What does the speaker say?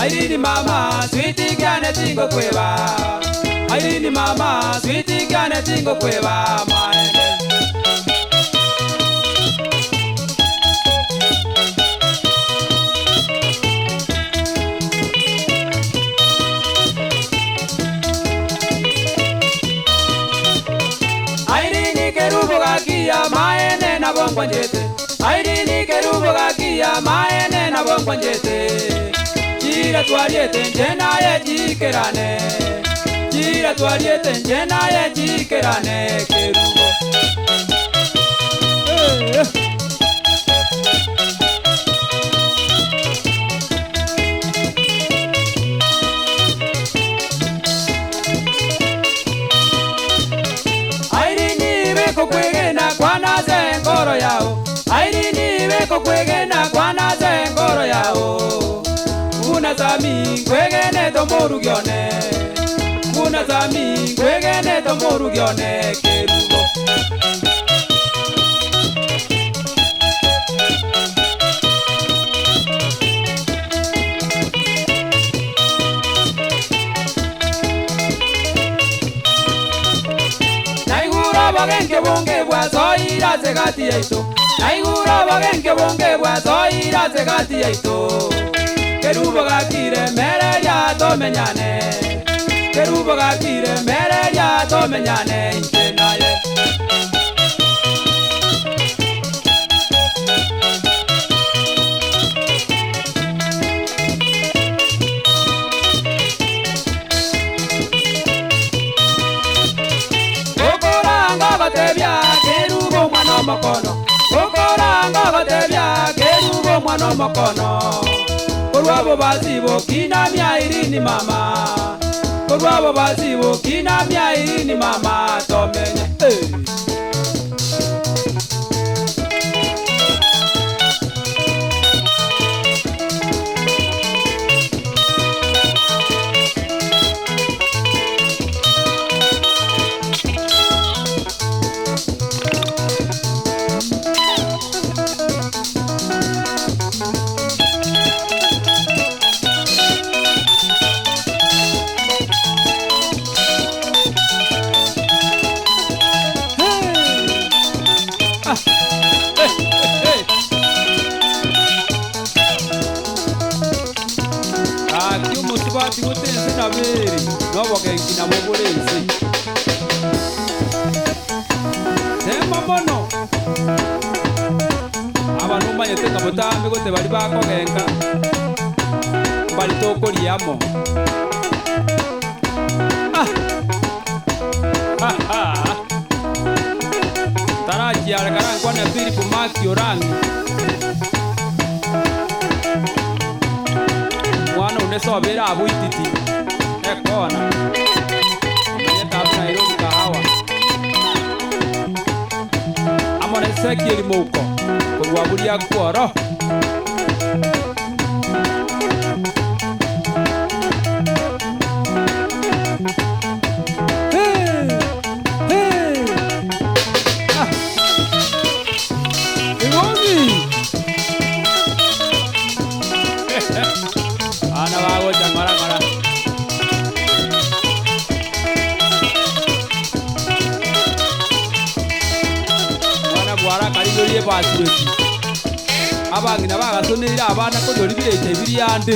Irene mama, sweetie gane tingo kweba. Irene mama, sweetie gane tingo kweba maende. Irene kerubo gakia maende na bongwanjete. Irene kerubo gakia maende na bongwanjete. Jira twaliete njena ye jikerane. Jira twaliete njena ye jikerane kerubo. Irene beko kwegena kwana zengoro yao. Irene beko kwegena kwana zengoro yao. Kuna zami kwegene tomorugione. Kuna zami kwegene tomorugione kerubo. Naigura bagenke bonge bwa zoira zegati yaito. Naigura bagenke bonge bwa zoira zegati yaito. Kerubo gakire mere ya tomenyane. Kerubo gakire mere ya tomenyane intenaye. Okoranga batebya kerubo mwana mokono. Okoranga batebya kerubo mwana mokono. Korwabo bazibo kinamya Irene mama. Korwabo bazibo kinamya Irene mama tomenya. Bati mutense na beri no bokengi na bobolense tema mono abantu manyete kabotambe gote bali bakogenga bali tokoliamo taraji arakana kwa na Philip Maki orangi uneso bera abuititi ekona amanyeta abu Nairobi kahawa amone sekiri mouko kurwaburia kworo Abangina bagasonera abana ko dori bireje biri yande